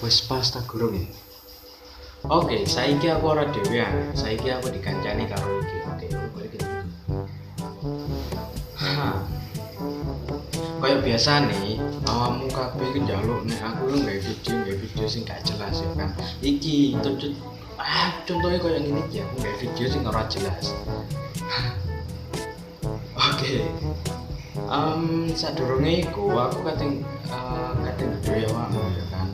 Wis pas tak gurung ya. Oke, saiki aku ora dhewean. Saiki aku dikancani karo iki. Oke, balik iki. Ha. Kayak biasa nih, awakmu kabeh iki njaluk nek aku lu nggawe video sing gak jelas ya kan. Iki contohnya kayak gini iki aku nggawe video sing ora jelas. Oke. Sadurunge iku aku kating video awakmu ya kan.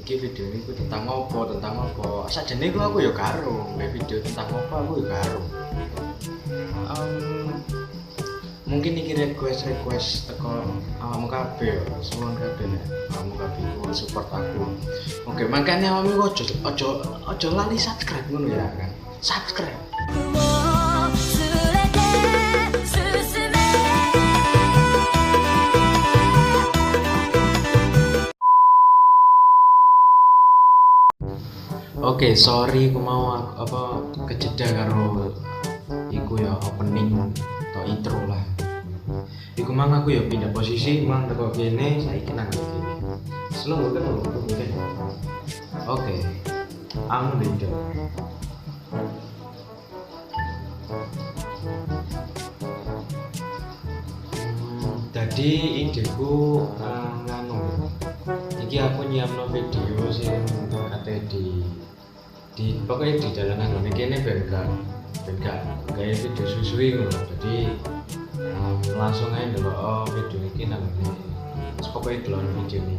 Iki video ini tentang apa sajane iku aku ya karo video tentang apa aku ya karo. Mungkin iki request teko awakmu kabeh ya, suwun kabeh nek awakmu kabeh iku support aku. Oke, makanya awakmu ojo lali subscribe ngono ya kan. Subscribe. Oke, sorry aku mau kejeda karo iku ya opening atau intro lah. Iku mang aku ya pindah posisi mang teko kene saiki nang kene. Slow kan. Oke. Am beda. Jadi ideku nganu. Iki aku nyiapno video sing kate di pokoknya di jalanan ngene kene ben gak gawe video suwi ngono. Jadi langsung aja ndelok video iki nang ngene. Terus pokoknya delok video ini.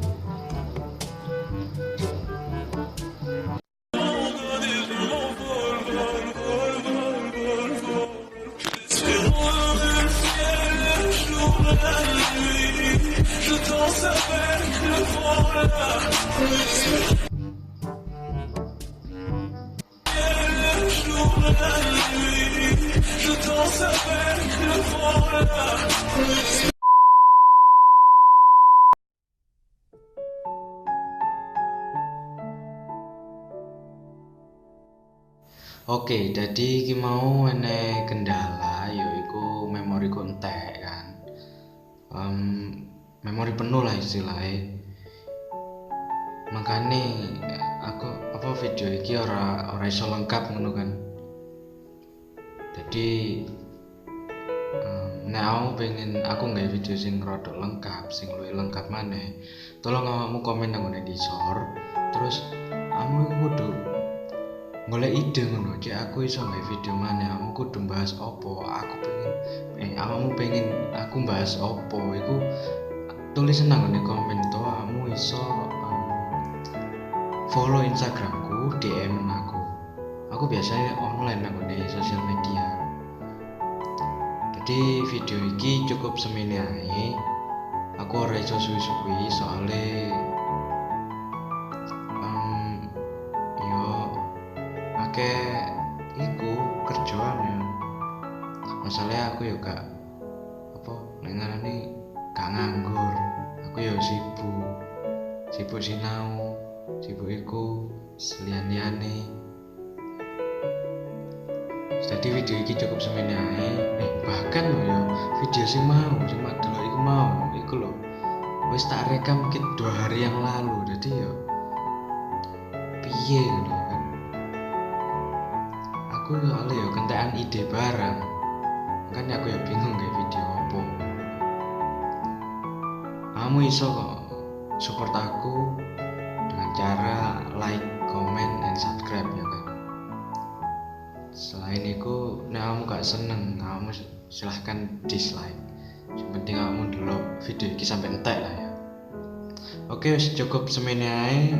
Oke, jadi iki mau enek kendala yaiku memoriku entek kan. Memori penuh lah istilahnya. Makanya aku video iki ora iso lengkap ngono kan. Jadi nek aku nggawe video sing rada lengkap, sing luwih lengkap maneh, tolong awakmu komen nang ngene disor. Terus kamu kudu golek ide ngono, cek aku iso nggawe video maneh, kamu kudu bahas opo, awakmu pengen aku bahas opo, iku tulis nang ngene komen to, kamu iso follow Instagramku, DM aku. Aku biasanya online nang ngene sosial media. Jadi video iki cukup semene ae. Aku ora iso suwi-suwi soalnya iku kerjaan ya. Masalahnya aku ya gak ngarani gak nganggur. Aku ya sibuk sinau, sibuk iku selian-liane. Jadi video iki cukup semene ae. Bahkan lho ya video sing delok iku lho wis tak rekam mungkin 2 hari yang lalu. Jadi ya piye ngono kan. Aku ya kentekan ide barang. Makanya aku ya bingung kayak video apa. Kamu iso kok support aku dengan cara like, comment, dan subscribe ya kan. Selain itu, nek kamu gak seneng, kamu silahkan dislike. Yang penting kamu delok video ini sampai entek lah ya. Oke, cukup semene ae.